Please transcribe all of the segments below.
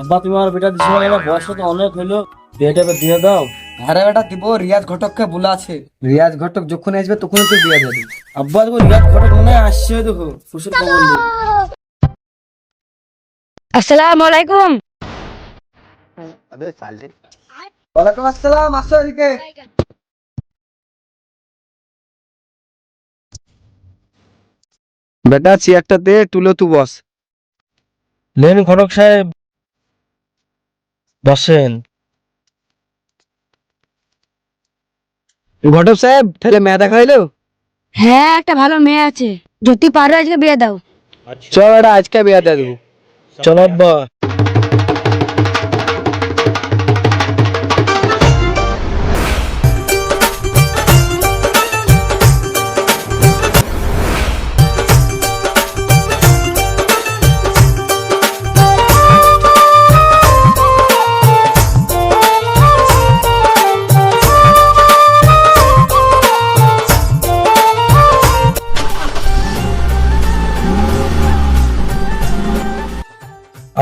আব্বা তুমি আমার বেটা দিছো না, বয়স তো অনেক হইলো, বিয়েটা এবার দিয়ে দাও। আরে বেটা দিব, রিয়াজ ঘটককে বলা আছে। রিয়াজ ঘটক যখন আসবে তখন তুই বিয়ে দিবি। আব্বা দেখো রিয়াদ ঘটক মনে হয় আসছে, দেখো খুশির খবর নেই। আসসালামু আলাইকুম। ওয়ালাইকুম আসসালাম, আসো এদিকে। বেটা চেয়ারটা দে, তুলো তু বস। লেন ঘটক সাহেব, বসেন। ঘটক সাহেব তাহলে মেয়ে দেখা হইলো। হ্যাঁ, একটা ভালো মেয়ে আছে, যদি পারো আজকে বিয়ে দাও। চল বেটা আজকে বিয়ে দিয়ে দেবো। চলো আব্বা।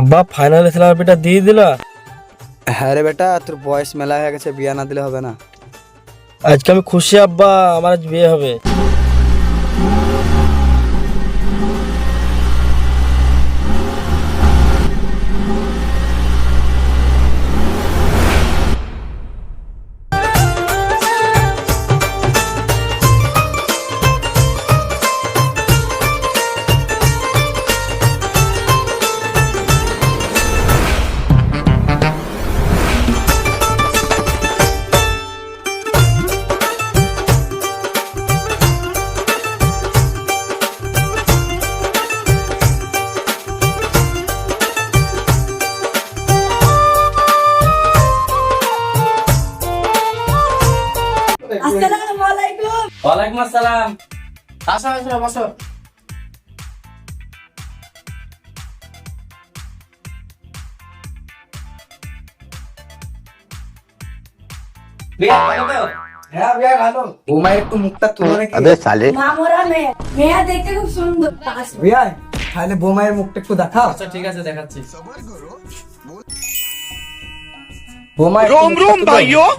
আব্বা ফাইনাল ছেলের বেটা দিয়ে দিলা। হ্যাঁ রে বেটা, তোর বয়স মেলা হয়ে গেছে, বিয়ে না দিলে হবে না। আজকে আমি খুশি আব্বা, আমার আজ বিয়ে হবে। আসসালামু আলাইকুম। ওয়ালাইকুম আসসালাম। আসো আসো বসো। হ্যাঁ বিয়ে ভালো। বৌমায়ের একটু মুখটা তুলো নাকি। মামরা মেয়ে, মেয়ে দেখতে খুব সুন্দর। বিয়ে তাহলে বৌমায়ের মুখটা একটু দেখাও। আচ্ছা ঠিক আছে, দেখাচ্ছি। বৌমায়ের रोम रोम भाइयों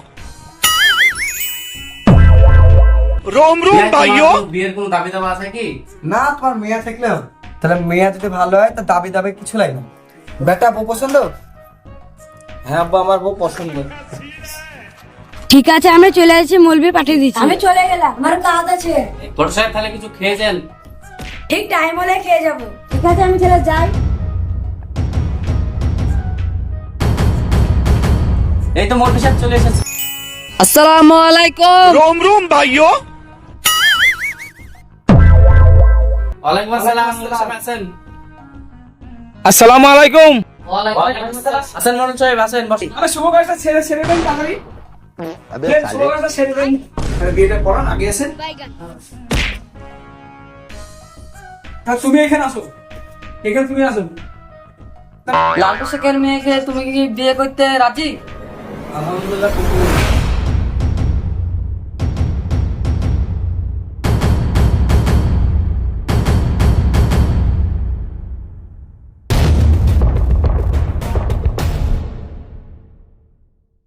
रोम रोम भाइयों বিয়ের কোনো দাবি দাবা আছে কি? না, তোমার মেয়ে থাকলে হবে। তাহলে মেয়ে যদি ভালো হয় তা দাবি দাবি কিছু লাগে না। বেটা বউ পছন্দ? হ্যাঁ আব্বা, আমার বউ পছন্দ। ঠিক আছে, আমি চলে আসছি, মলবি পাঠিয়ে দিচ্ছি। আমি চলে গেলাম, আমার কাজ আছে। বড় সাহেব তাহলে কিছু খেয়ে যান। ঠিক টাইম হলে খেয়ে যাবো। ঠিক আছে, আমি চলে যাই। এই তো মৌলভী সাহেব চলে এসেছে। আসসালামু আলাইকুম। रोम रोम भाइयों ওয়ালাইকুম আসসালাম। মৌলভী সাহেব আছেন? अस्सलाम वालेकुम ওয়ালাইকুম আসসালাম। আসেন মৌলভী সাহেব, আসেন বসেন। আরে শুভ কাজটা ছেড়ে ছেড়ে দেন তাড়াতাড়ি। শুভ কাজটা ছেড়ে দেন। আরে বিয়েটা করান, আগে আসেন। হ্যাঁ তুমি এখানে আসো, এখানে তুমি আসো। লালটু শেখের মেয়েকে তুমি কি বিয়ে করতে রাজি? আলহামদুলিল্লাহ কবুল।